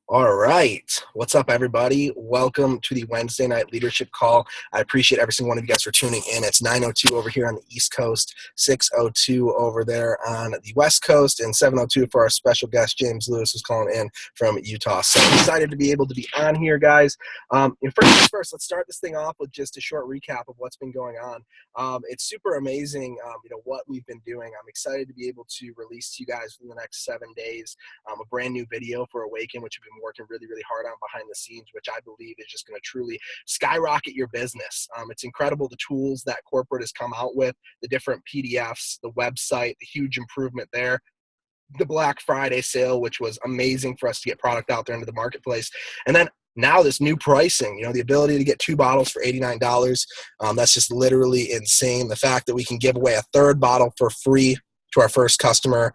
All right. What's up, everybody? Welcome to the Wednesday night leadership call. I appreciate every single one of you guys for tuning in. It's 9:02 over here on the East Coast, 6:02 over there on the West Coast, and 7:02 for our special guest, James Lewis, who's calling in from Utah. So I'm excited to be able to be on here, guys. First, let's start this thing off with just a short recap of what's been going on. It's super amazing, what we've been doing. I'm excited to be able to release to you guys within the next 7 days a brand new video for Awaken, which we've been working really, really hard on behind the scenes, which I believe is just going to truly skyrocket your business. It's incredible the tools that corporate has come out with, the different PDFs, the website, the huge improvement there. The Black Friday sale, which was amazing for us to get product out there into the marketplace. And then now this new pricing, the ability to get 2 bottles for $89. That's just literally insane. The fact that we can give away a third bottle for free to our first customer,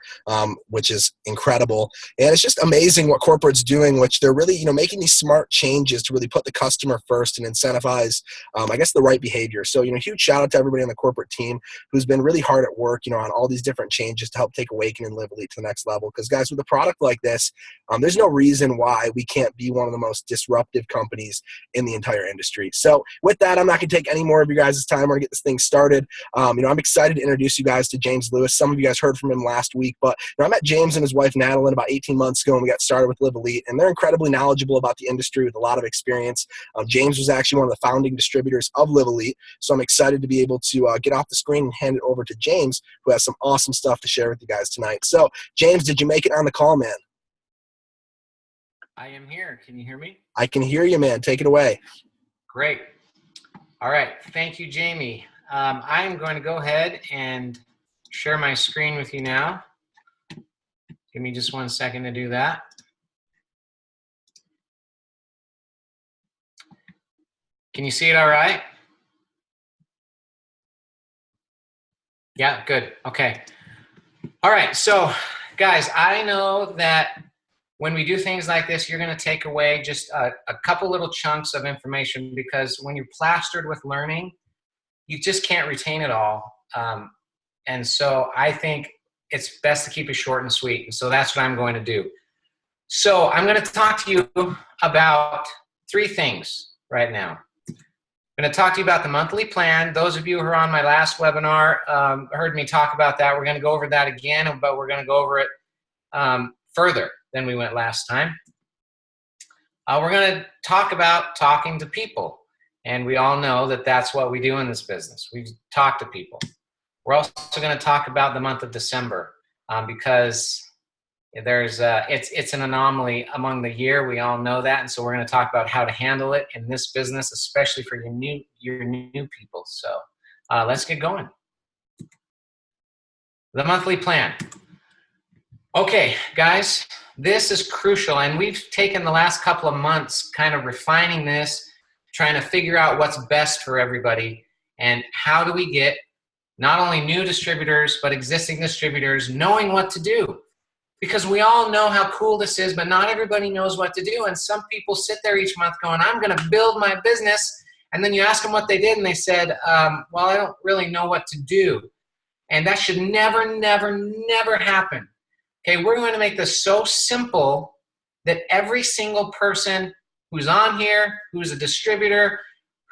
which is incredible. And it's just amazing what corporate's doing, which they're really, making these smart changes to really put the customer first and incentivize, the right behavior. So, huge shout out to everybody on the corporate team who's been really hard at work, on all these different changes to help take Awaken and Live Elite to the next level. Because guys, with a product like this, there's no reason why we can't be one of the most disruptive companies in the entire industry. So with that, I'm not going to take any more of you guys' time. We're going to get this thing started. I'm excited to introduce you guys to James Lewis. Some of you guys heard from him last week, but I met James and his wife Natalie about 18 months ago, and we got started with Live Elite, and they're incredibly knowledgeable about the industry with a lot of experience. James was actually one of the founding distributors of Live Elite, so I'm excited to be able to get off the screen and hand it over to James, who has some awesome stuff to share with you guys tonight. So, James, did you make it on the call, man? I am here. Can you hear me? I can hear you, man. Take it away. Great. All right. Thank you, Jamie. I am going to go ahead and share my screen with you now. Give me just 1 second to do that. Can you see it all right? Yeah, good. Okay. All right. So, guys, I know that when we do things like this, you're going to take away just a couple little chunks of information, because when you're plastered with learning, you just can't retain it all. And so I think it's best to keep it short and sweet. And so that's what I'm going to do. So I'm going to talk to you about 3 things right now. I'm going to talk to you about the monthly plan. Those of you who are on my last webinar heard me talk about that. We're going to go over that again, but we're going to go over it further than we went last time. We're going to talk about talking to people. And we all know that that's what we do in this business. We talk to people. We're also going to talk about the month of December because there's it's an anomaly among the year. We all know that. And so we're going to talk about how to handle it in this business, especially for your new people. So let's get going. The monthly plan. Okay, guys, this is crucial, and we've taken the last couple of months kind of refining this, trying to figure out what's best for everybody, and how do we get not only new distributors, but existing distributors knowing what to do. Because we all know how cool this is, but not everybody knows what to do, and some people sit there each month going, I'm going to build my business, and then you ask them what they did, and they said, well, I don't really know what to do. And that should never, never, never happen. Okay, we're going to make this so simple that every single person who's on here, who's a distributor,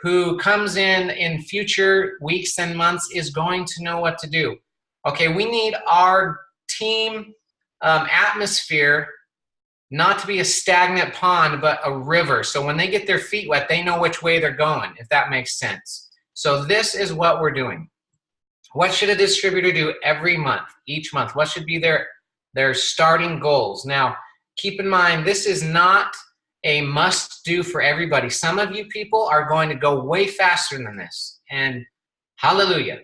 who comes in future weeks and months is going to know what to do. Okay, we need our team atmosphere not to be a stagnant pond, but a river. So when they get their feet wet, they know which way they're going, if that makes sense. So this is what we're doing. What should a distributor do every month, each month? What should be their starting goals? Now, keep in mind, this is not a must-do for everybody. Some of you people are going to go way faster than this, and hallelujah.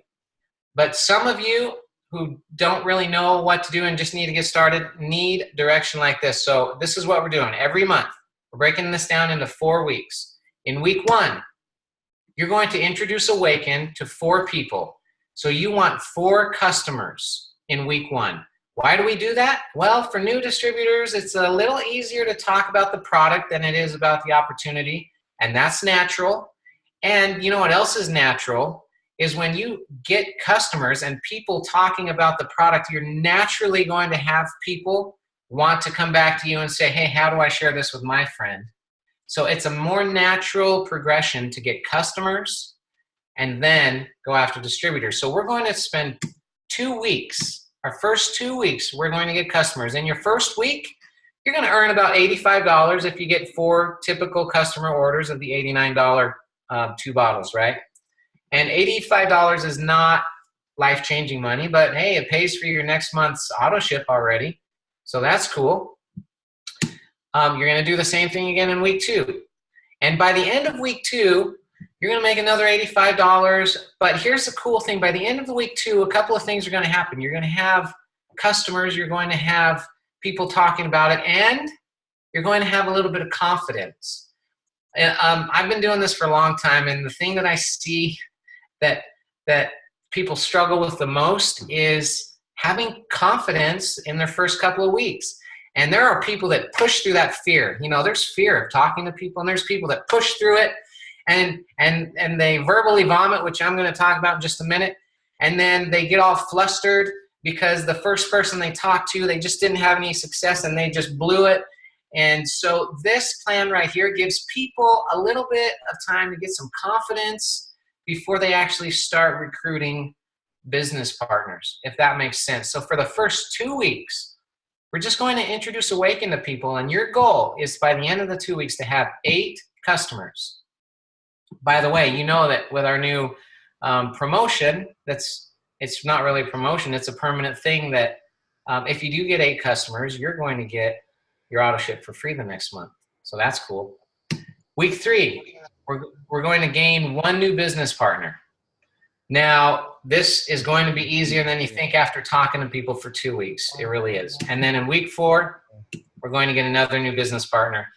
But some of you who don't really know what to do and just need to get started need direction like this. So this is what we're doing every month. We're breaking this down into 4 weeks. In week 1, you're going to introduce Awaken to 4 people. So you want 4 customers in week 1. Why do we do that? Well, for new distributors, it's a little easier to talk about the product than it is about the opportunity, and that's natural. And you know what else is natural is when you get customers and people talking about the product, you're naturally going to have people want to come back to you and say, hey, how do I share this with my friend? So it's a more natural progression to get customers and then go after distributors. So we're going to spend 2 weeks, our first 2 weeks, we're going to get customers. In your first week, you're going to earn about $85 if you get 4 typical customer orders of the $89 2 bottles, right? And $85 is not life-changing money, but hey, it pays for your next month's auto ship already. So that's cool. You're going to do the same thing again in week 2. And by the end of week 2, you're going to make another $85. But here's the cool thing. By the end of the week 2, a couple of things are going to happen. You're going to have customers. You're going to have people talking about it. And you're going to have a little bit of confidence. I've been doing this for a long time. And the thing that I see that people struggle with the most is having confidence in their first couple of weeks. And there are people that push through that fear. You know, there's fear of talking to people, and there's people that push through it and they verbally vomit, which I'm going to talk about in just a minute. And then they get all flustered because the first person they talked to, they just didn't have any success and they just blew it. And so this plan right here gives people a little bit of time to get some confidence before they actually start recruiting business partners, if that makes sense. So for the first 2 weeks, we're just going to introduce Awaken to people, and your goal is by the end of the 2 weeks to have 8 customers. By the way, you know that with our new promotion, it's not really a promotion, it's a permanent thing that if you do get 8 customers, you're going to get your auto ship for free the next month. So that's cool. Week 3, we're going to gain 1 new business partner. Now, this is going to be easier than you think after talking to people for 2 weeks. It really is. And then in week 4, we're going to get another new business partner.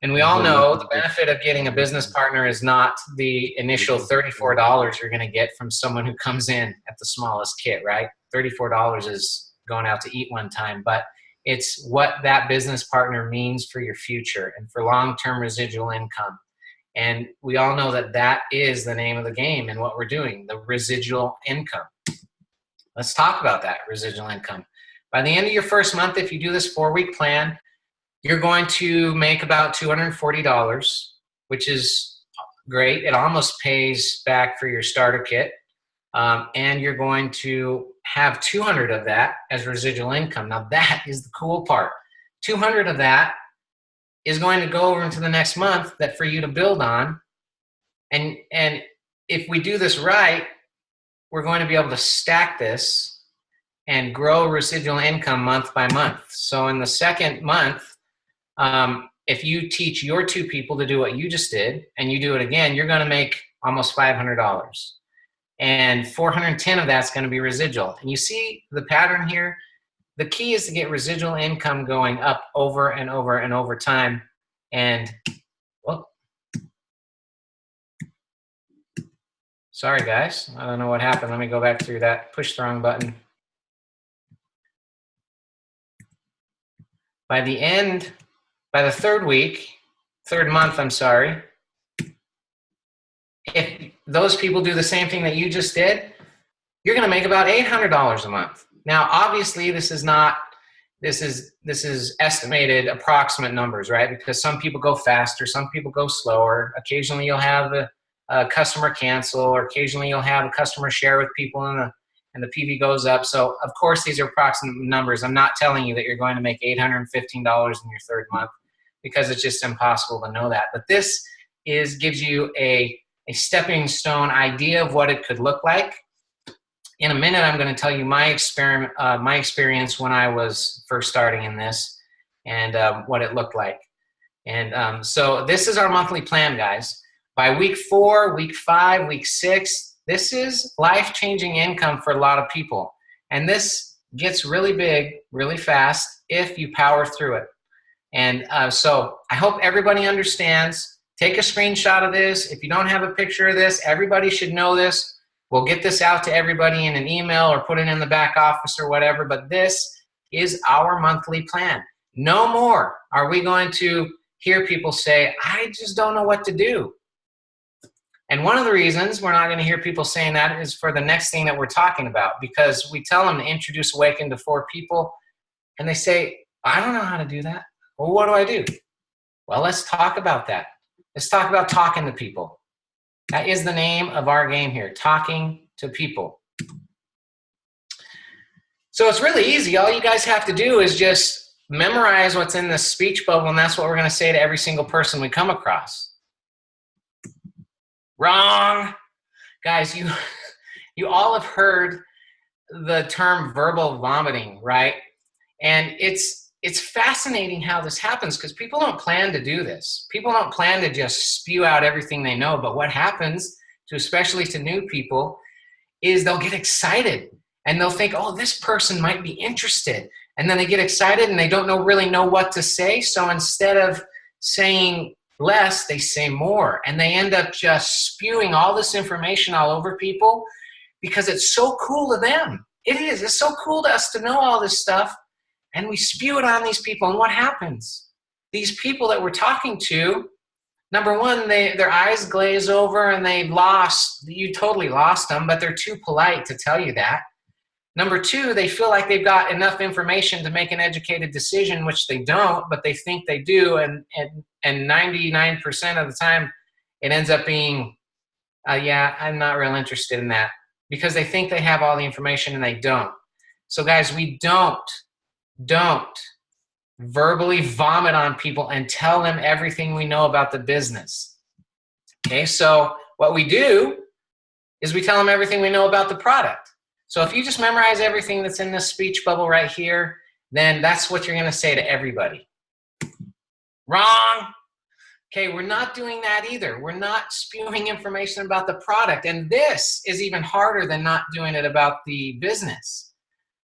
And we all know the benefit of getting a business partner is not the initial $34 you're going to get from someone who comes in at the smallest kit, right? $34 is going out to eat one time, but it's what that business partner means for your future and for long-term residual income. And we all know that that is the name of the game and what we're doing, the residual income. Let's talk about that residual income. By the end of your first month, if you do this 4-week plan, you're going to make about $240, which is great. It almost pays back for your starter kit. And you're going to have 200 of that as residual income. Now that is the cool part. 200 of that is going to go over into the next month that for you to build on. And if we do this right, we're going to be able to stack this and grow residual income month by month. So in the second month, if you teach your 2 people to do what you just did and you do it again, you're going to make almost $500. And 410 of that's going to be residual. And you see the pattern here? The key is to get residual income going up over and over and over time. And, well, sorry guys, I don't know what happened. Let me go back through that. Push the wrong button. By the 3rd month, I'm sorry, if those people do the same thing that you just did, you're going to make about $800 a month. Now, obviously, this is estimated approximate numbers, right? Because some people go faster, some people go slower. Occasionally, you'll have a customer cancel, or occasionally you'll have a customer share with people, and the PV goes up. So, of course, these are approximate numbers. I'm not telling you that you're going to make $815 in your 3rd month, because it's just impossible to know that. But this gives you a stepping stone idea of what it could look like. In a minute, I'm going to tell you my experience when I was first starting in this and what it looked like. And so this is our monthly plan, guys. By week 4, week 5, week 6, this is life-changing income for a lot of people. And this gets really big, really fast if you power through it. And so I hope everybody understands. Take a screenshot of this. If you don't have a picture of this, everybody should know this. We'll get this out to everybody in an email or put it in the back office or whatever, but this is our monthly plan. No more are we going to hear people say, I just don't know what to do. And one of the reasons we're not going to hear people saying that is for the next thing that we're talking about, because we tell them to introduce Awaken to 4 people, and they say, I don't know how to do that. Well, what do I do? Well, let's talk about that. Let's talk about talking to people. That is the name of our game here, talking to people. So it's really easy. All you guys have to do is just memorize what's in the speech bubble, and that's what we're going to say to every single person we come across. Wrong. Guys, you all have heard the term verbal vomiting, right? And it's fascinating how this happens because people don't plan to do this. People don't plan to just spew out everything they know. But what happens, especially to new people, is they'll get excited and they'll think, oh, this person might be interested. And then they get excited and they don't really know what to say. So instead of saying less, they say more. And they end up just spewing all this information all over people because it's so cool to them. It is. It's so cool to us to know all this stuff. And we spew it on these people. And what happens? These people that we're talking to, number one, their eyes glaze over and you totally lost them, but they're too polite to tell you that. Number two, they feel like they've got enough information to make an educated decision, which they don't, but they think they do. And 99% of the time, it ends up being, yeah, I'm not real interested in that, because they think they have all the information and they don't. So guys, we don't verbally vomit on people and tell them everything we know about the business. Okay, so what we do is we tell them everything we know about the product. So if you just memorize everything that's in this speech bubble right here, then that's what you're going to say to everybody. Wrong. Okay, we're not doing that either. We're not spewing information about the product. And this is even harder than not doing it about the business,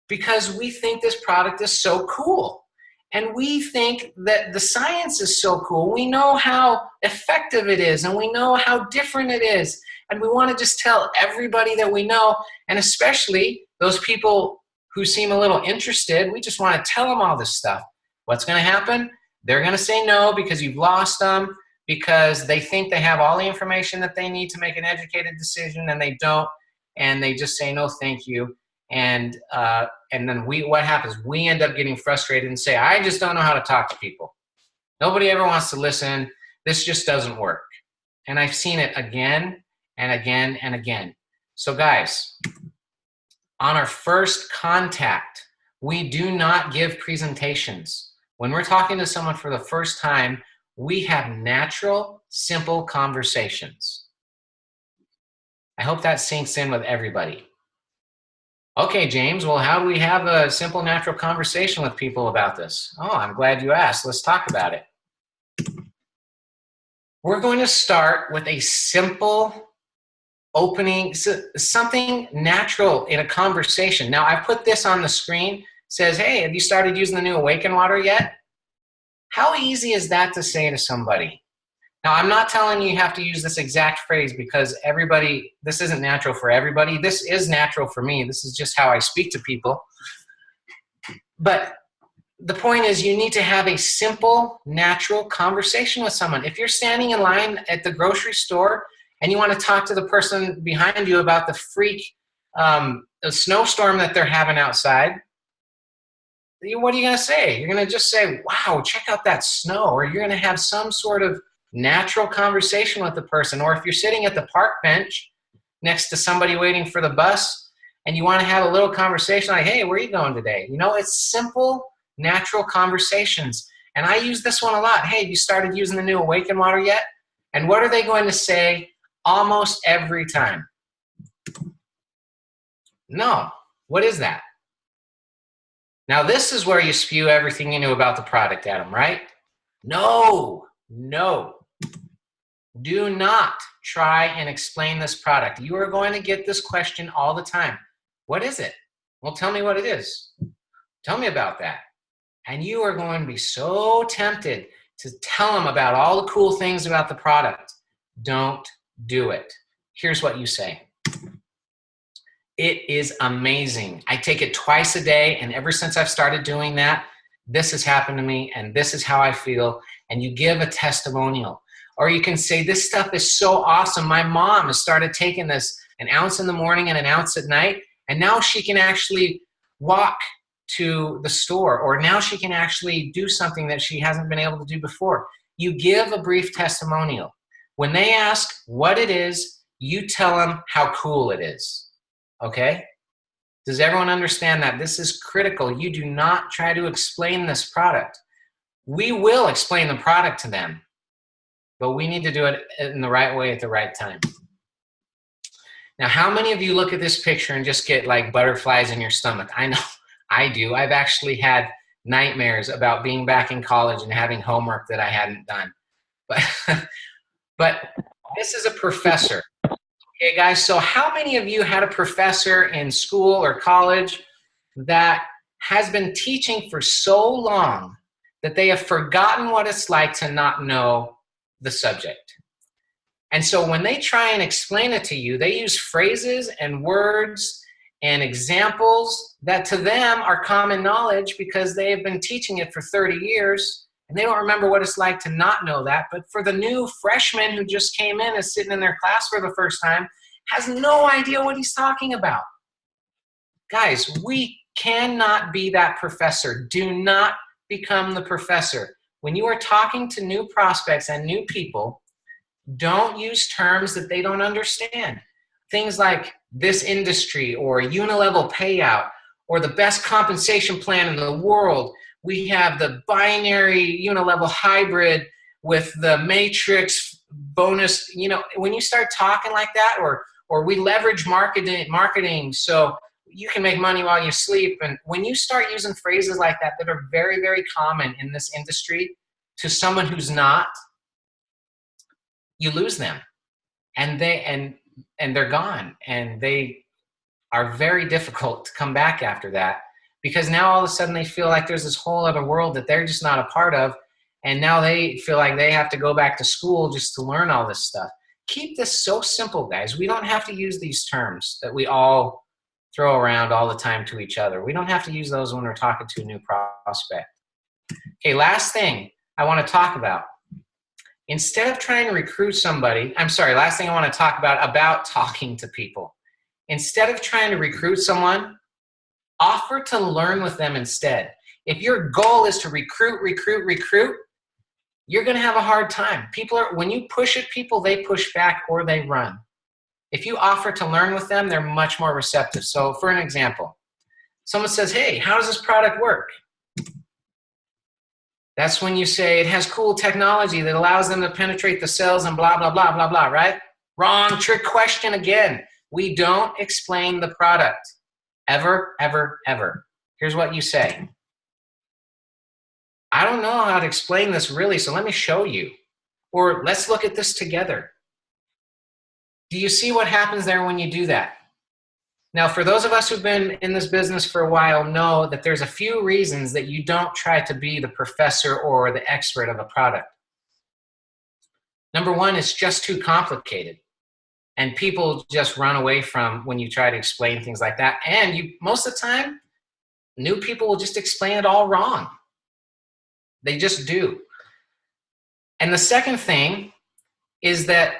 because we think this product is so cool. And we think that the science is so cool. We know how effective it is, and we know how different it is. And we want to just tell everybody that we know, and especially those people who seem a little interested, we just want to tell them all this stuff. What's going to happen? They're going to say no because you've lost them, because they think they have all the information that they need to make an educated decision, and they don't, and they just say no, thank you. And then what happens? We end up getting frustrated and say, I just don't know how to talk to people. Nobody ever wants to listen. This just doesn't work. And I've seen it again and again and again. So guys, on our first contact, we do not give presentations. When we're talking to someone for the first time, we have natural, simple conversations. I hope that sinks in with everybody. Okay, James, well, how do we have a simple, natural conversation with people about this? Oh, I'm glad you asked. Let's talk about it. We're going to start with a simple opening, something natural in a conversation. Now, I've put this on the screen. It says, hey, have you started using the new Awaken water yet? How easy is that to say to somebody? Now, I'm not telling you have to use this exact phrase, because this isn't natural for everybody. This is natural for me. This is just how I speak to people. But the point is, you need to have a simple, natural conversation with someone. If you're standing in line at the grocery store and you want to talk to the person behind you about the freak the snowstorm that they're having outside, what are you going to say? You're going to just say, wow, check out that snow. Or you're going to have some sort of natural conversation with the person. Or if you're sitting at the park bench next to somebody waiting for the bus and you want to have a little conversation like, hey, where are you going today? You know, it's simple, natural conversations. And I use this one a lot. Hey, have you started using the new Awaken water yet? And what are they going to say almost every time? No. What is that? Now, this is where you spew everything you knew about the product at them, right? No. Do not try and explain this product. You are going to get this question all the time. What is it? Well, tell me what it is. Tell me about that. And you are going to be so tempted to tell them about all the cool things about the product. Don't do it. Here's what you say. It is amazing. I take it twice a day, and ever since I've started doing that, this has happened to me, and this is how I feel. And you give a testimonial. Or you can say, this stuff is so awesome. My mom has started taking this 1 ounce in the morning and 1 ounce at night, and now she can actually walk to the store, or now she can actually do something that she hasn't been able to do before. You give a brief testimonial. When they ask what it is, you tell them how cool it is. Okay? Does everyone understand that? This is critical. You do not try to explain this product. We will explain the product to them, but we need to do it in the right way at the right time. Now, how many of you look at this picture and just get like butterflies in your stomach? I know I do. I've actually had nightmares about being back in college and having homework that I hadn't done. But this is a professor. Okay, guys, so how many of you had a professor in school or college that has been teaching for so long that they have forgotten what it's like to not know the subject? And so when they try and explain it to you, they use phrases and words and examples that to them are common knowledge because they have been teaching it for 30 years and they don't remember what it's like to not know that. But for the new freshman who just came in and is sitting in their class for the first time, has no idea what he's talking about. Guys, we cannot be that professor. Do not become the professor. When you are talking to new prospects and new people, don't use terms that they don't understand. Things like this industry or unilevel payout or the best compensation plan in the world. We have the binary unilevel hybrid with the matrix bonus. You know, when you start talking like that, or we leverage marketing so you can make money while you sleep. And when you start using phrases like that that are very, very common in this industry to someone who's not, you lose them. And they're gone. And they are very difficult to come back after that, because now all of a sudden they feel like there's this whole other world that they're just not a part of. And now they feel like they have to go back to school just to learn all this stuff. Keep this so simple, guys. We don't have to use these terms that we all throw around all the time to each other. We don't have to use those when we're talking to a new prospect. Okay, last thing I want to talk about. Instead of trying to recruit somebody, last thing I want to talk about talking to people. Instead of trying to recruit someone, offer to learn with them instead. If your goal is to recruit, you're going to have a hard time. When you push at people, they push back or they run. If you offer to learn with them, they're much more receptive. So for an example, someone says, hey, how does this product work? That's when you say it has cool technology that allows them to penetrate the cells and blah, blah, blah, blah, blah, right? Wrong, trick question again. We don't explain the product. Ever, ever, ever. Here's what you say. I don't know how to explain this really, so let me show you. Or let's look at this together. Do you see what happens there when you do that? Now, for those of us who've been in this business for a while know that there's a few reasons that you don't try to be the professor or the expert of a product. Number one, it's just too complicated. And people just run away from when you try to explain things like that. And most of the time, new people will just explain it all wrong. They just do. And the second thing is that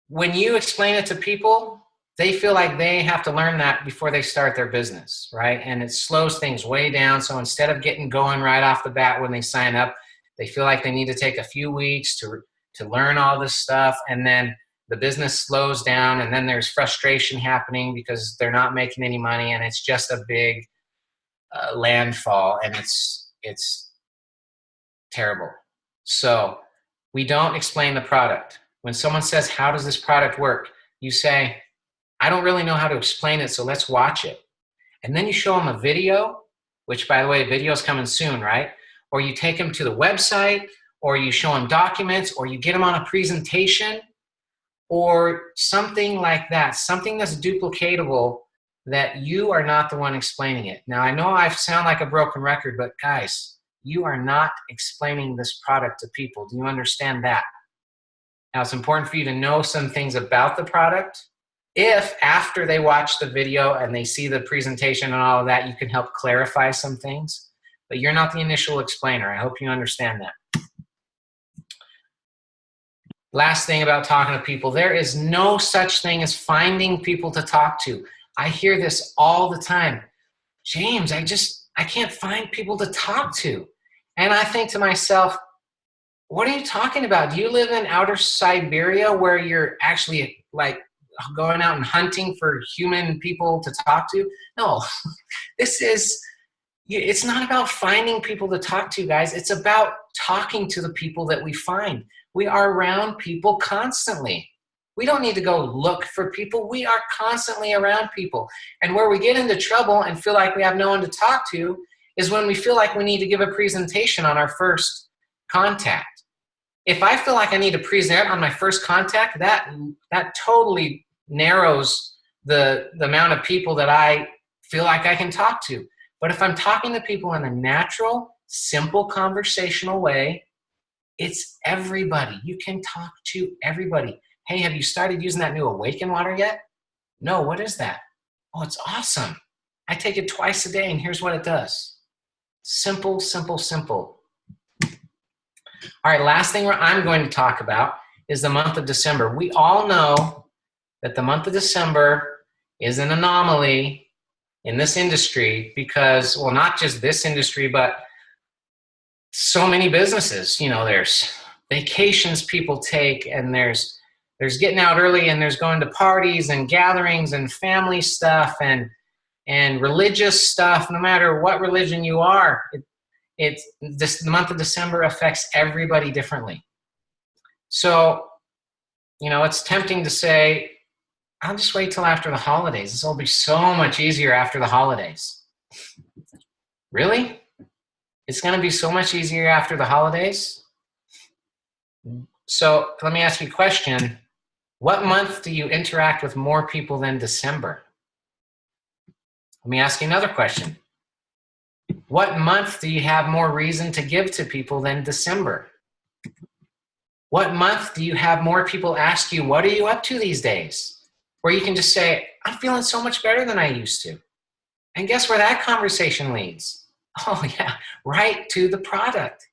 when you explain it to people, they feel like they have to learn that before they start their business, right? And it slows things way down. So instead of getting going right off the bat when they sign up, they feel like they need to take a few weeks to learn all this stuff. And then the business slows down, and then there's frustration happening because they're not making any money, and it's just a big landfall, and it's terrible. So we don't explain the product. When someone says, how does this product work? You say, I don't really know how to explain it, so let's watch it. And then you show them a video, which, by the way, video's coming soon, right? Or you take them to the website, or you show them documents, or you get them on a presentation, or something like that, something that's duplicatable that you are not the one explaining it. Now, I know I sound like a broken record, but guys, you are not explaining this product to people. Do you understand that? Now, it's important for you to know some things about the product. If after they watch the video and they see the presentation and all of that, you can help clarify some things, but you're not the initial explainer. I hope you understand that. Last thing about talking to people, there is no such thing as finding people to talk to. I hear this all the time. James, I can't find people to talk to. And I think to myself, what are you talking about? Do you live in outer Siberia where you're actually like going out and hunting for human people to talk to? No, it's not about finding people to talk to, guys. It's about talking to the people that we find. We are around people constantly. We don't need to go look for people. We are constantly around people. And where we get into trouble and feel like we have no one to talk to is when we feel like we need to give a presentation on our first contact. If I feel like I need to present on my first contact, that totally narrows the amount of people that I feel like I can talk to. But if I'm talking to people in a natural, simple, conversational way, it's everybody. You can talk to everybody. Hey, have you started using that new Awaken water yet? No, what is that? Oh, it's awesome. I take it twice a day, and here's what it does. Simple, simple, simple. All right, last thing I'm going to talk about is the month of December. We all know that the month of December is an anomaly in this industry because, well, not just this industry, but so many businesses. You know, there's vacations people take, and there's getting out early, and there's going to parties and gatherings and family stuff and religious stuff. No matter what religion you are, the month of December affects everybody differently. So, you know, it's tempting to say, I'll just wait till after the holidays. This will be so much easier after the holidays. Really? It's going to be so much easier after the holidays? So let me ask you a question. What month do you interact with more people than December? Let me ask you another question. What month do you have more reason to give to people than December? What month do you have more people ask you, what are you up to these days? Where you can just say, I'm feeling so much better than I used to. And guess where that conversation leads? Oh yeah, right to the product.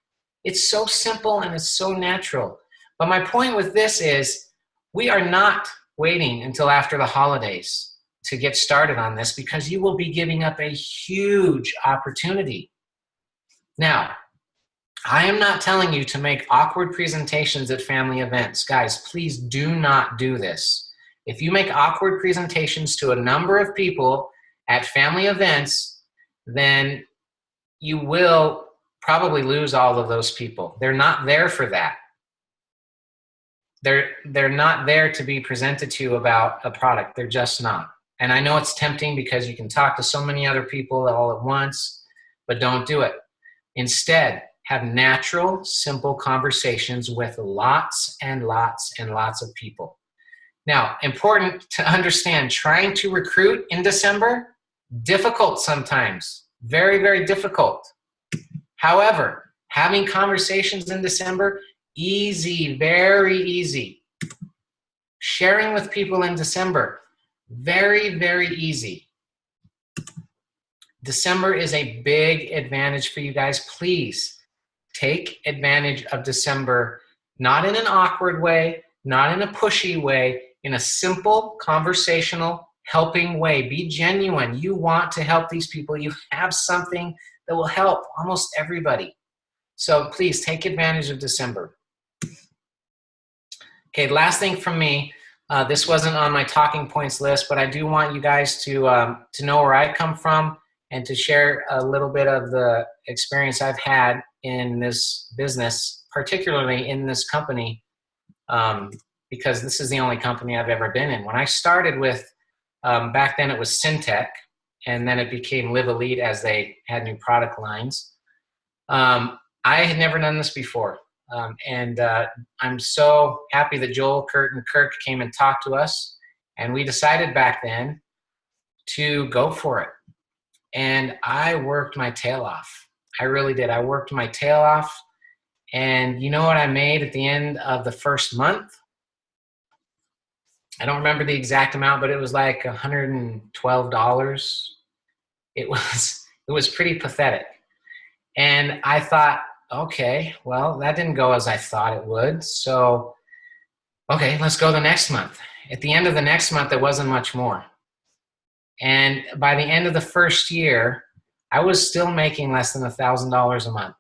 It's so simple and it's so natural. But my point with this is we are not waiting until after the holidays to get started on this because you will be giving up a huge opportunity. Now, I am not telling you to make awkward presentations at family events. Guys, please do not do this. If you make awkward presentations to a number of people at family events, then you will probably lose all of those people. They're not there for that. They're not there to be presented to you about a product. They're just not. And I know it's tempting because you can talk to so many other people all at once, but don't do it. Instead, have natural, simple conversations with lots and lots and lots of people. Now, important to understand, trying to recruit in December, difficult sometimes, very, very difficult. However, having conversations in December, easy, very easy. Sharing with people in December, very, very easy. December is a big advantage for you guys. Please take advantage of December, not in an awkward way, not in a pushy way, in a simple, conversational, helping way. Be genuine. You want to help these people. You have something that will help almost everybody. So please take advantage of December. Okay, last thing from me. This wasn't on my talking points list, but I do want you guys to know where I come from and to share a little bit of the experience I've had in this business, particularly in this company, because this is the only company I've ever been in. When I started with, back then it was Syntec, and then it became Live Elite as they had new product lines. I had never done this before. And I'm so happy that Joel, Kurt, and Kirk came and talked to us. And we decided back then to go for it. And I worked my tail off. I really did. I worked my tail off. And you know what I made at the end of the first month? I don't remember the exact amount, but it was like $112. It was pretty pathetic. And I thought, okay, well, that didn't go as I thought it would. So, okay, let's go the next month. At the end of the next month, there wasn't much more. And by the end of the first year, I was still making less than $1,000 a month.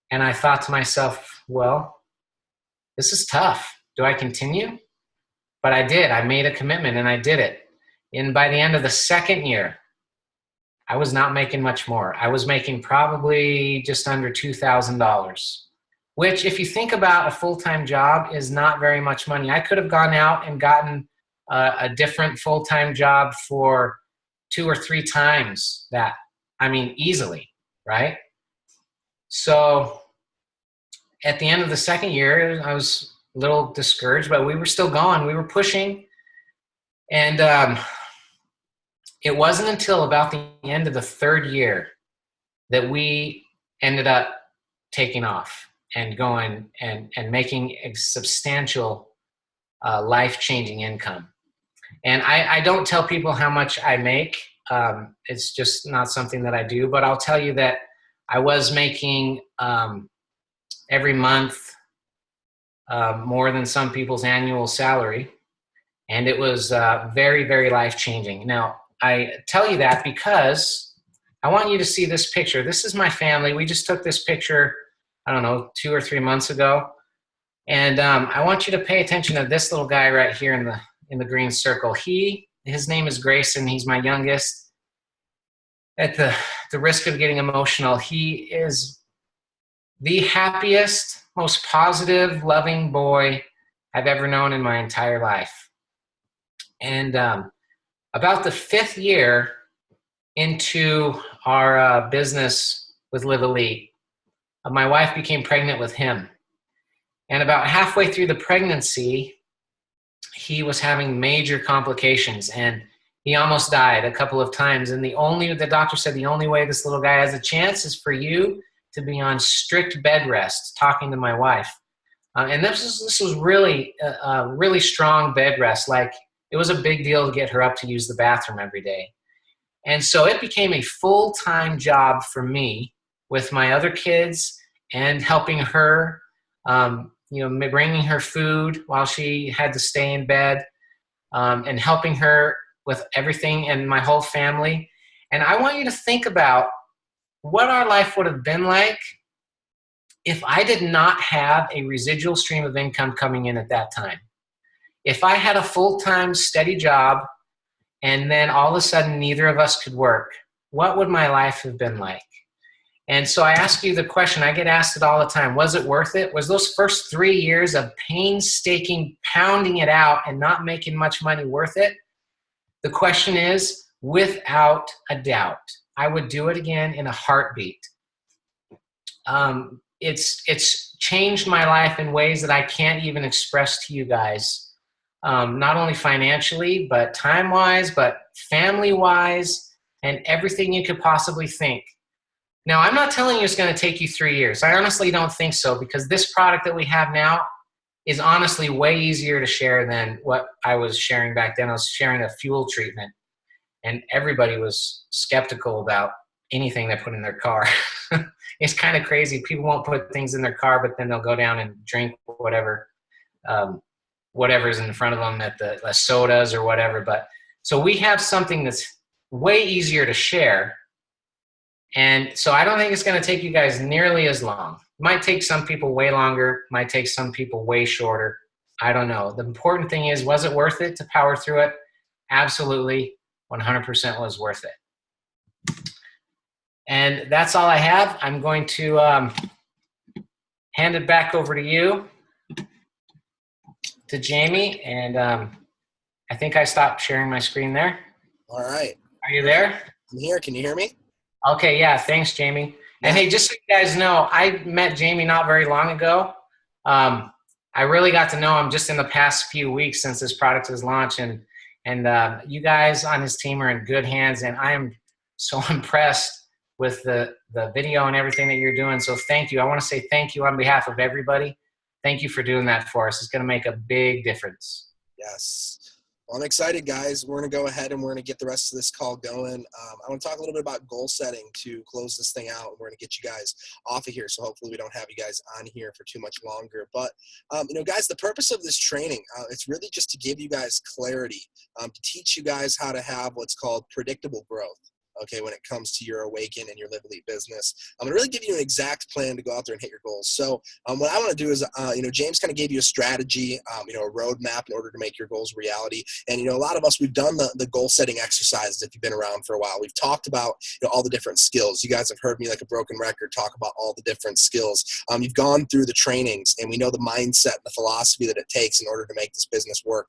And I thought to myself, well, this is tough. Do I continue? But I did. I made a commitment and I did it. And by the end of the second year, I was not making much more. I was making probably just under $2,000, which, if you think about a full-time job, is not very much money. I could have gone out and gotten a different full-time job for 2 or 3 times that. I mean, easily, right? So at the end of the second year, I was a little discouraged, but we were still going. We were pushing. And it wasn't until about the end of the third year that we ended up taking off and going and making a substantial life-changing income. And I don't tell people how much I make. It's just not something that I do. But I'll tell you that I was making every month more than some people's annual salary. And it was very, very life-changing. Now, I tell you that because I want you to see this picture. This is my family. We just took this picture, I don't know, 2 or 3 months ago. And I want you to pay attention to this little guy right here in the green circle. His name is Grayson. He's my youngest. At the risk of getting emotional, he is the happiest, most positive, loving boy I've ever known in my entire life. And about the 5th year into our business with Live Elite, my wife became pregnant with him. And about halfway through the pregnancy, he was having major complications and he almost died a couple of times. And the doctor said the only way this little guy has a chance is for you to be on strict bed rest, talking to my wife. And this was really really strong bed rest. Like, it was a big deal to get her up to use the bathroom every day. And so it became a full-time job for me with my other kids and helping her, bringing her food while she had to stay in bed, and helping her with everything and my whole family. And I want you to think about what our life would have been like if I did not have a residual stream of income coming in at that time. If I had a full-time steady job and then all of a sudden neither of us could work, what would my life have been like? And so I ask you the question, I get asked it all the time, was it worth it? Was those first 3 years of painstaking pounding it out and not making much money worth it? The question is, without a doubt. I would do it again in a heartbeat. It's changed my life in ways that I can't even express to you guys. Not only financially, but time-wise, but family-wise, and everything you could possibly think. Now, I'm not telling you it's going to take you 3 years. I honestly don't think so, because this product that we have now is honestly way easier to share than what I was sharing back then. I was sharing a fuel treatment, and everybody was skeptical about anything they put in their car. It's kind of crazy. People won't put things in their car, but then they'll go down and drink whatever's in front of them at the sodas or whatever. But so we have something that's way easier to share. And so I don't think it's going to take you guys nearly as long. It might take some people way longer, might take some people way shorter. I don't know. The important thing is, was it worth it to power through it? Absolutely. 100% was worth it. And that's all I have. I'm going to hand it back over to you, to Jamie. And I think I stopped sharing my screen there. All right. Are you there? I'm here. Can you hear me? Okay, yeah, thanks, Jamie. And hey, just so you guys know, I met Jamie not very long ago. I really got to know him just in the past few weeks since this product was launched. And you guys on his team are in good hands. And I am so impressed with the video and everything that you're doing. So thank you. I want to say thank you on behalf of everybody. Thank you for doing that for us. It's going to make a big difference. Yes. Well, I'm excited, guys. We're going to go ahead and we're going to get the rest of this call going. I want to talk a little bit about goal setting to close this thing out. We're going to get you guys off of here, so hopefully we don't have you guys on here for too much longer. But, guys, the purpose of this training, it's really just to give you guys clarity, to teach you guys how to have what's called predictable growth. okay, when it comes to your Awaken and your Live Elite business. I'm going to really give you an exact plan to go out there and hit your goals. So what I want to do is, James kind of gave you a strategy, a roadmap in order to make your goals reality. And, a lot of us, we've done the goal setting exercises if you've been around for a while. We've talked about all the different skills. You guys have heard me like a broken record talk about all the different skills. You've gone through the trainings, and we know the mindset, the philosophy that it takes in order to make this business work.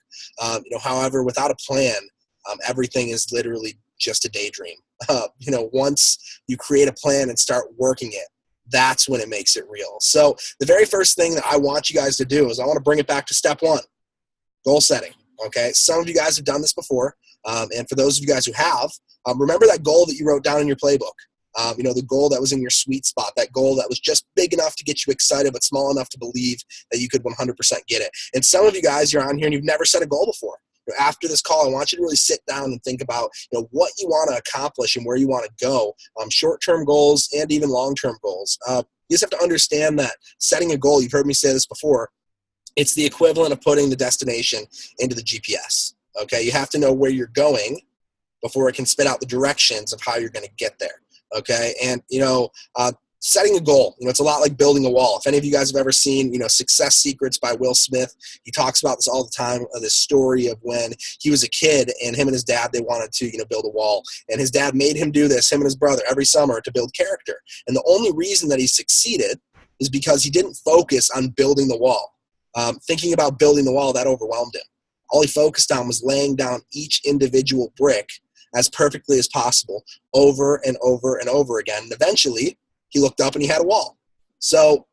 However, without a plan, everything is literally just a daydream. Once you create a plan and start working it, that's when it makes it real. So the very first thing that I want you guys to do is I want to bring it back to step one, goal setting. Okay. Some of you guys have done this before. And for those of you guys who have, remember that goal that you wrote down in your playbook. The goal that was in your sweet spot, that goal that was just big enough to get you excited, but small enough to believe that you could 100% get it. And some of you guys, you're on here and you've never set a goal before. After this call, I want you to really sit down and think about, what you want to accomplish and where you want to go, short-term goals and even long-term goals. You just have to understand that setting a goal, you've heard me say this before, it's the equivalent of putting the destination into the GPS. Okay, you have to know where you're going before it can spit out the directions of how you're going to get there. Okay, and setting a goal, it's a lot like building a wall. If any of you guys have ever seen, Success Secrets by Will Smith, he talks about this all the time, this story of when he was a kid and him and his dad, they wanted to, build a wall. And his dad made him do this, him and his brother, every summer to build character. And the only reason that he succeeded is because he didn't focus on building the wall. Thinking about building the wall, that overwhelmed him. All he focused on was laying down each individual brick as perfectly as possible over and over and over again. And eventually, he looked up and he had a wall. So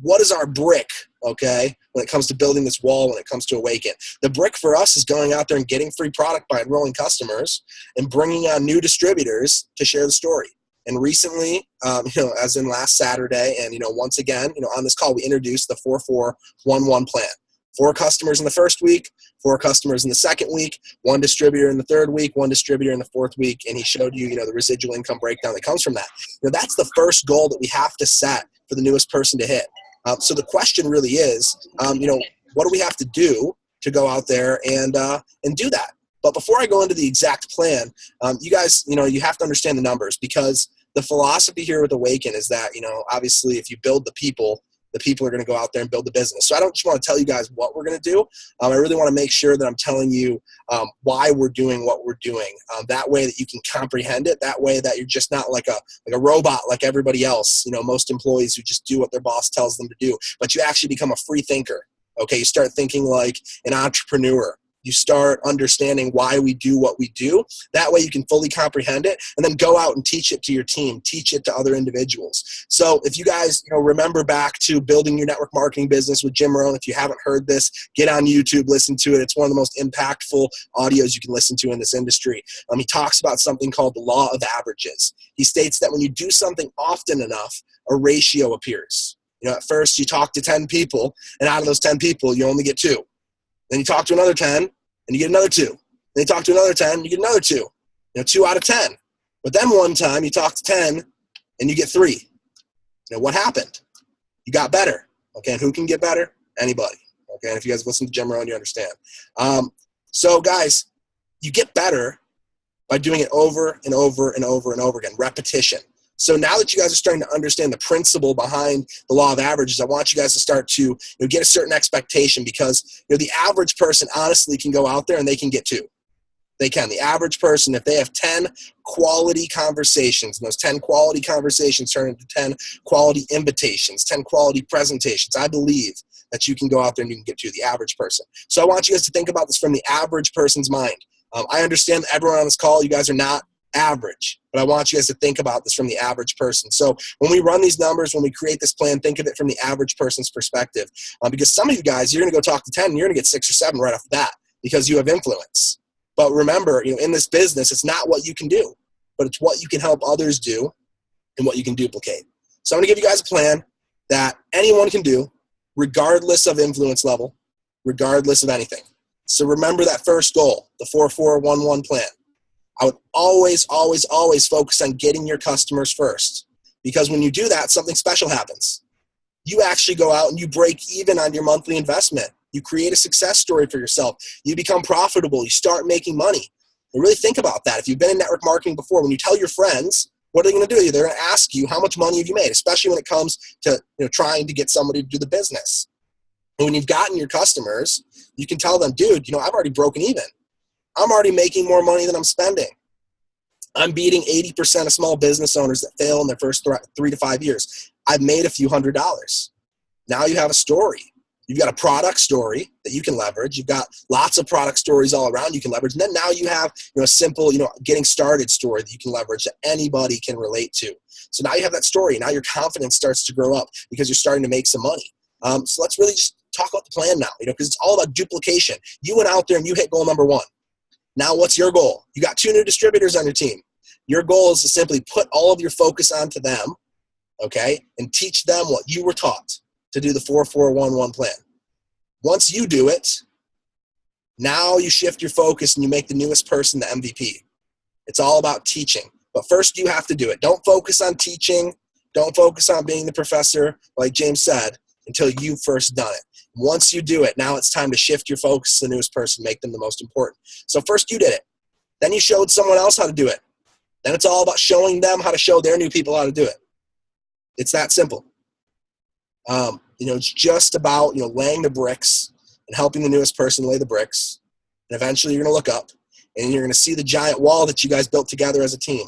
what is our brick, okay, when it comes to building this wall, when it comes to Awaken? The brick for us is going out there and getting free product by enrolling customers and bringing on new distributors to share the story. And recently, as in last Saturday, and, once again, on this call, we introduced the 4411 plan. 4 customers in the first week, 4 customers in the second week, 1 distributor in the third week, 1 distributor in the fourth week, and he showed you, the residual income breakdown that comes from that. That's the first goal that we have to set for the newest person to hit. So the question really is, what do we have to do to go out there and do that? But before I go into the exact plan, you guys, you have to understand the numbers, because the philosophy here with Awaken is that, obviously if you build the people are going to go out there and build the business. So I don't just want to tell you guys what we're going to do. I really want to make sure that I'm telling you why we're doing what we're doing. That way that you can comprehend it. That way that you're just not like a robot like everybody else. Most employees who just do what their boss tells them to do. But you actually become a free thinker. Okay, you start thinking like an entrepreneur. You start understanding why we do what we do. That way you can fully comprehend it and then go out and teach it to your team, teach it to other individuals. So if you guys remember back to building your network marketing business with Jim Rohn, if you haven't heard this, get on YouTube, listen to it. It's one of the most impactful audios you can listen to in this industry. He talks about something called the law of averages. He states that when you do something often enough, a ratio appears. At first you talk to 10 people, and out of those 10 people, you only get 2. Then you talk to another 10, and you get another 2. Then you talk to another 10, you get another 2. 2 out of 10. But then one time you talk to 10, and you get 3. What happened? You got better. Okay, and who can get better? Anybody. Okay, and if you guys listen to Jim Rohn, you understand. So guys, you get better by doing it over and over and over and over again. Repetition. So now that you guys are starting to understand the principle behind the law of averages, I want you guys to start to get a certain expectation, because the average person honestly can go out there and they can get 2. They can. The average person, if they have 10 quality conversations, and those 10 quality conversations turn into 10 quality invitations, 10 quality presentations, I believe that you can go out there and you can get to the average person. So I want you guys to think about this from the average person's mind. I understand that everyone on this call, you guys are not average, but I want you guys to think about this from the average person. So when we run these numbers, when we create this plan, think of it from the average person's perspective, because some of you guys, you're going to go talk to 10 and you're going to get 6 or 7 right off the bat because you have influence. But remember, in this business, it's not what you can do, but it's what you can help others do and what you can duplicate. So I'm going to give you guys a plan that anyone can do, regardless of influence level, regardless of anything. So remember that first goal, the 4411 plan. I would always, always, always focus on getting your customers first, because when you do that, something special happens. You actually go out and you break even on your monthly investment. You create a success story for yourself. You become profitable. You start making money. And really think about that. If you've been in network marketing before, when you tell your friends, what are they going to do? They're going to ask you, how much money have you made? Especially when it comes to trying to get somebody to do the business. And when you've gotten your customers, you can tell them, dude, I've already broken even. I'm already making more money than I'm spending. I'm beating 80% of small business owners that fail in their first 3 to 5 years. I've made a few $100s. Now you have a story. You've got a product story that you can leverage. You've got lots of product stories all around you can leverage. And then now you have a simple, getting started story that you can leverage that anybody can relate to. So now you have that story. Now your confidence starts to grow up because you're starting to make some money. So let's really just talk about the plan now, because it's all about duplication. You went out there and you hit goal number 1. Now what's your goal? You got 2 new distributors on your team. Your goal is to simply put all of your focus onto them, okay, and teach them what you were taught to do the 4-4-1-1 plan. Once you do it, now you shift your focus and you make the newest person the MVP. It's all about teaching. But first you have to do it. Don't focus on teaching. Don't focus on being the professor, like James said, until you've first done it. Once you do it, now it's time to shift your focus to the newest person, make them the most important. So first you did it. Then you showed someone else how to do it. Then it's all about showing them how to show their new people how to do it. It's that simple. It's just about, laying the bricks and helping the newest person lay the bricks. And eventually you're going to look up and you're going to see the giant wall that you guys built together as a team.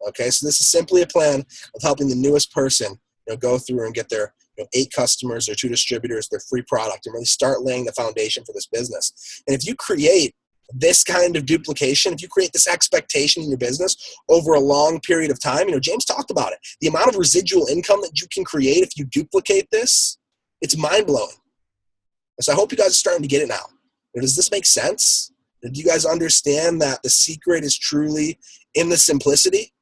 Okay, so this is simply a plan of helping the newest person, go through and get their 8 customers or 2 distributors, their free product, and really start laying the foundation for this business. And if you create this kind of duplication, if you create this expectation in your business over a long period of time, James talked about it. The amount of residual income that you can create if you duplicate this, it's mind-blowing. So I hope you guys are starting to get it now. Does this make sense? Do you guys understand that the secret is truly in the simplicity?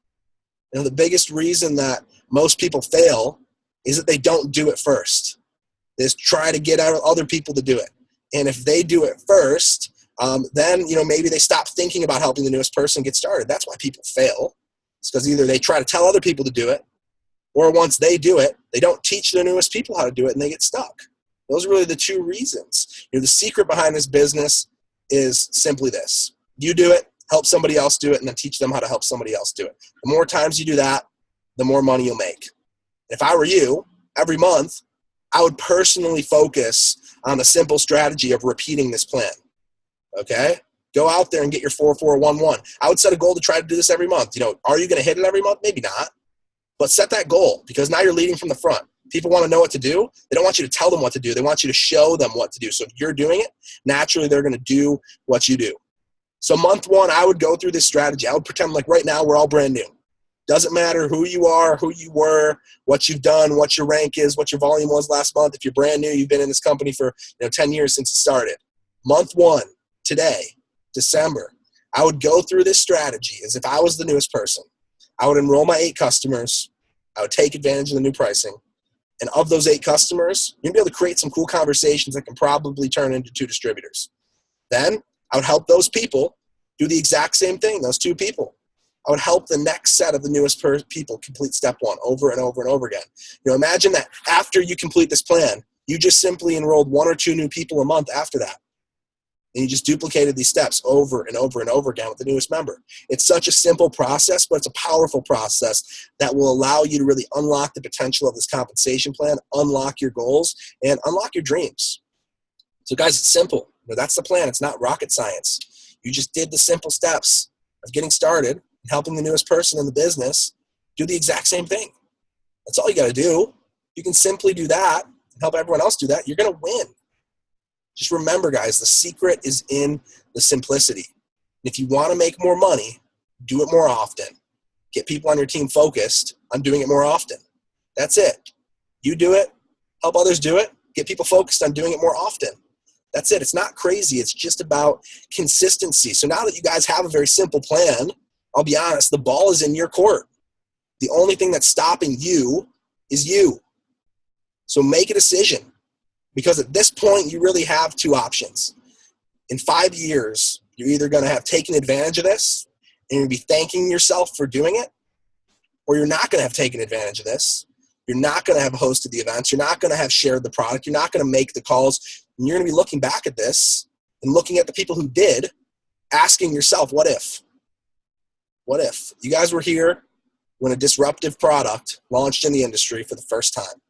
The biggest reason that most people fail is that they don't do it first. They just try to get out other people to do it. And if they do it first, then maybe they stop thinking about helping the newest person get started. That's why people fail. It's because either they try to tell other people to do it, or once they do it, they don't teach the newest people how to do it and they get stuck. Those are really the 2 reasons. The secret behind this business is simply this. You do it, help somebody else do it, and then teach them how to help somebody else do it. The more times you do that, the more money you'll make. If I were you, every month, I would personally focus on the simple strategy of repeating this plan. Okay? Go out there and get your 4-4-1-1. I would set a goal to try to do this every month. Are you going to hit it every month? Maybe not. But set that goal, because now you're leading from the front. People want to know what to do. They don't want you to tell them what to do. They want you to show them what to do. So if you're doing it, naturally they're going to do what you do. So month 1, I would go through this strategy. I would pretend like right now we're all brand new. Doesn't matter who you are, who you were, what you've done, what your rank is, what your volume was last month. If you're brand new, you've been in this company for 10 years since it started. Month 1, today, December, I would go through this strategy as if I was the newest person. I would enroll my 8 customers. I would take advantage of the new pricing. And of those 8 customers, you're going to be able to create some cool conversations that can probably turn into 2 distributors. Then I would help those people do the exact same thing, those 2 people. I would help the next set of the newest people complete step 1 over and over and over again. Imagine that after you complete this plan, you just simply enrolled 1 or 2 new people a month after that. And you just duplicated these steps over and over and over again with the newest member. It's such a simple process, but it's a powerful process that will allow you to really unlock the potential of this compensation plan, unlock your goals, and unlock your dreams. So guys, it's simple. That's the plan. It's not rocket science. You just did the simple steps of getting started and helping the newest person in the business do the exact same thing. That's all you got to do. You can simply do that and help everyone else do that. You're going to win. Just remember, guys, the secret is in the simplicity. And if you want to make more money, do it more often. Get people on your team focused on doing it more often. That's it. You do it, help others do it, get people focused on doing it more often. That's it. It's not crazy. It's just about consistency. So now that you guys have a very simple plan, I'll be honest, the ball is in your court. The only thing that's stopping you is you. So make a decision. Because at this point, you really have 2 options. In 5 years, you're either going to have taken advantage of this and you're going to be thanking yourself for doing it, or you're not going to have taken advantage of this. You're not going to have hosted the events. You're not going to have shared the product. You're not going to make the calls. And you're going to be looking back at this and looking at the people who did asking yourself, what if? What if? You guys were here when a disruptive product launched in the industry for the first time.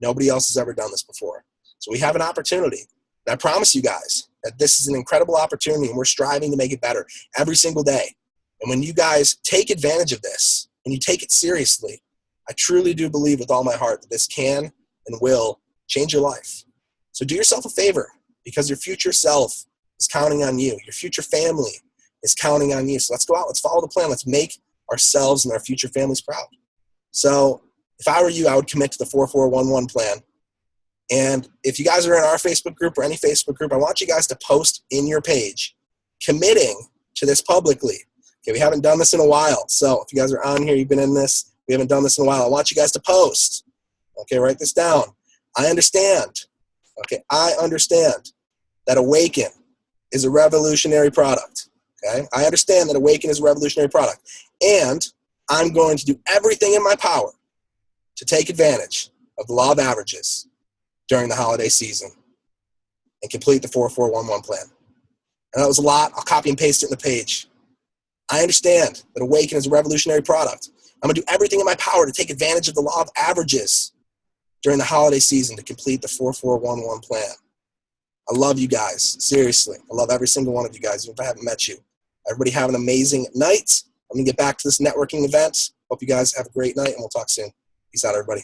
Nobody else has ever done this before. So we have an opportunity. And I promise you guys that this is an incredible opportunity, and we're striving to make it better every single day. And when you guys take advantage of this, and you take it seriously, I truly do believe with all my heart that this can and will change your life. So do yourself a favor, because your future self is counting on you. Your future family is counting on you. So let's go out. Let's follow the plan. Let's make ourselves and our future families proud. So if I were you, I would commit to the 4411 plan. And if you guys are in our Facebook group or any Facebook group, I want you guys to post in your page committing to this publicly. Okay, we haven't done this in a while. So if you guys are on here, you've been in this, we haven't done this in a while, I want you guys to post. Okay, write this down. I understand. Okay, I understand that Awaken is a revolutionary product. Okay, I understand that Awaken is a revolutionary product. And I'm going to do everything in my power to take advantage of the law of averages during the holiday season and complete the 4411 plan. And that was a lot. I'll copy and paste it in the page. I understand that Awaken is a revolutionary product. I'm going to do everything in my power to take advantage of the law of averages during the holiday season to complete the 4411 plan. I love you guys. Seriously. I love every single one of you guys, even if I haven't met you. Everybody have an amazing night. I'm going to get back to this networking event. Hope you guys have a great night, and we'll talk soon. Peace out, everybody.